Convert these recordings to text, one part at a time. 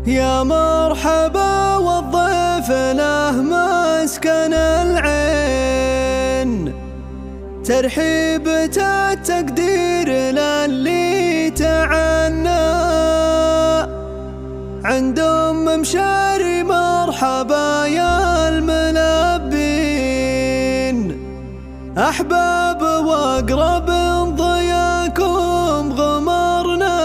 يا مرحبا والضيف له مسكن العين، ترحيبة التقدير للي تعنى عند مشاري. مرحبا يا الملبين، أحباب وأقرب ضياكم غمرنا.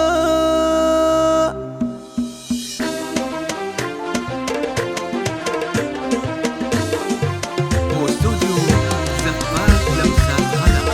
واستوديو زفات لمسات غلا،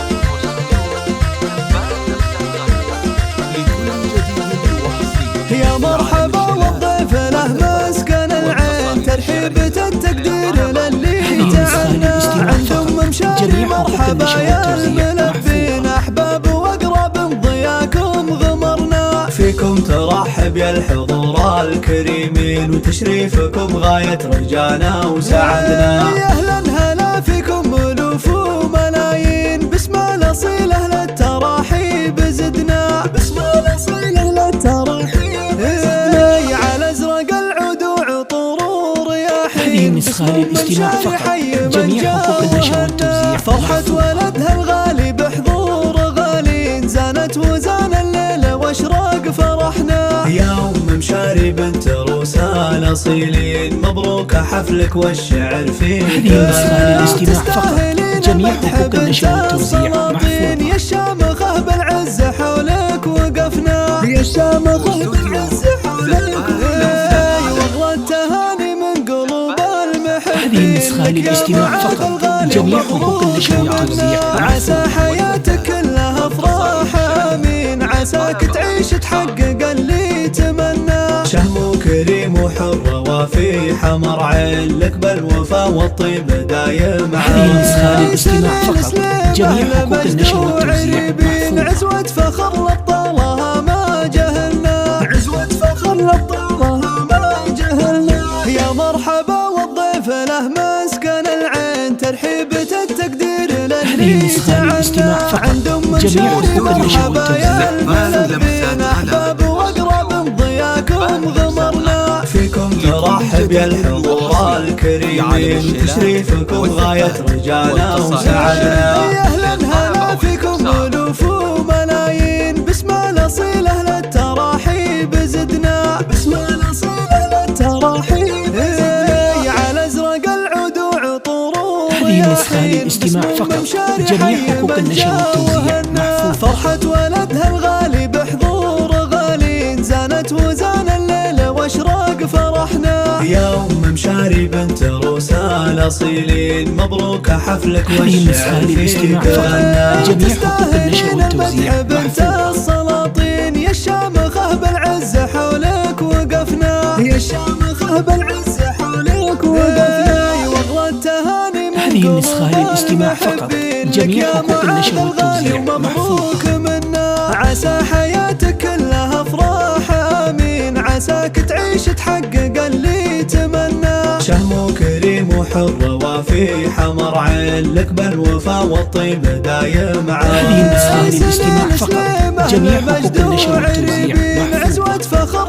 لكل جديد وحصري. يا مرحبا والضيف له مسكن العين، ترحيبة التقدير للي تعنى عندهم مشاري. مرحبا يا الملبين، أحباب وأقرب ضياكم غمرنا. فيكم ترحب يا الحضور الكريمين، وتشريفكم غاية رجانا وسعدنا. يا أهلا هلا فيكم ألوف وملايين، باسم الأصيل أهل التراحيب زدنا. باسم الأصيل أهل التراحيب زدنا. على أزرق العود وعطور ورياحين، هذه نسخة للاستماع فقط. جميع حقوق النشر والتوزيع فرحة ولدها الغالي بحضور غالين، زانت وزان الليلة واشراق فرحنا. يا مشاري بنت روسا الأصيلين، مبروك حفلك والشعر فيك. هذه نسخة للاستماع فقط. جميع حقوق النشر والتوزيع محفوظة. يا الشامخة بالعز حولك وقفنا. يا الشامخة بالعز حولك وقفنا. واغلى التهاني من قلوب المحبين. هذه نسخة للاستماع فقط. جميع حقوق النشر والتوزيع عسى حياتك كلها افراح امين، عساك تعيش تحقق اللي تمنى. شهم كريم وحر وفي حمر عين، لك بالوفا والطيب دايم. هذه نسخة للاستماع فقط. جميع حقوق النشر والتوزيع محفوظة. عزوة فخر لابطالها ما جهلنا. عزوة فخر لابطالها ما جهلنا. يا مرحبا والضيف له مسكن العين، ترحيبة التقدير للي تعنى عندهم جميع حقوق النشر والتوزيع الملبين، أحباب وأقرب ضياكم غمرنا. فيكم ترحب يا الحضور الكريمين، تشريفكم غاية رجانا وسعدنا. يا أهلا هلا فيكم ألوف وملايين، باسم الأصيل أهل التراحيب زدنا. باسم الأصيل أهل التراحيب زدنا. على أزرق العود وعطور ورياحين، هذه نسخة للاستماع فقط. جميع حقوق النشر والتوزيع محفوظة. فرحة ولدها الغالي بحضور غالين، زانت وزان الليلة واشراق فرحنا. يا مشاري بنت روسا الأصيلين، مبروك حفلك والشعر فيك غنى. جميع حقوق النشر والتوزيع محفوظة. السلاطين يا الشامخة بالعز حولك وقفنا. يا الشامخة بالعز حولك وقفنا. واغلى التهاني من هذه النسخة للاستماع فقط. جميع حقوق النشر والتوزيع محفوظة. منا عسى حياتك كلها افراح امين، عساك تعيش تحقق اللي تمنى. شهم كريم وحر وفي حمر عين، لك بالوفا والطيب دايم. هذه النسخة للاستماع فقط. جميع حقوق النشر والتوزيع محفوظة. عزوة فخر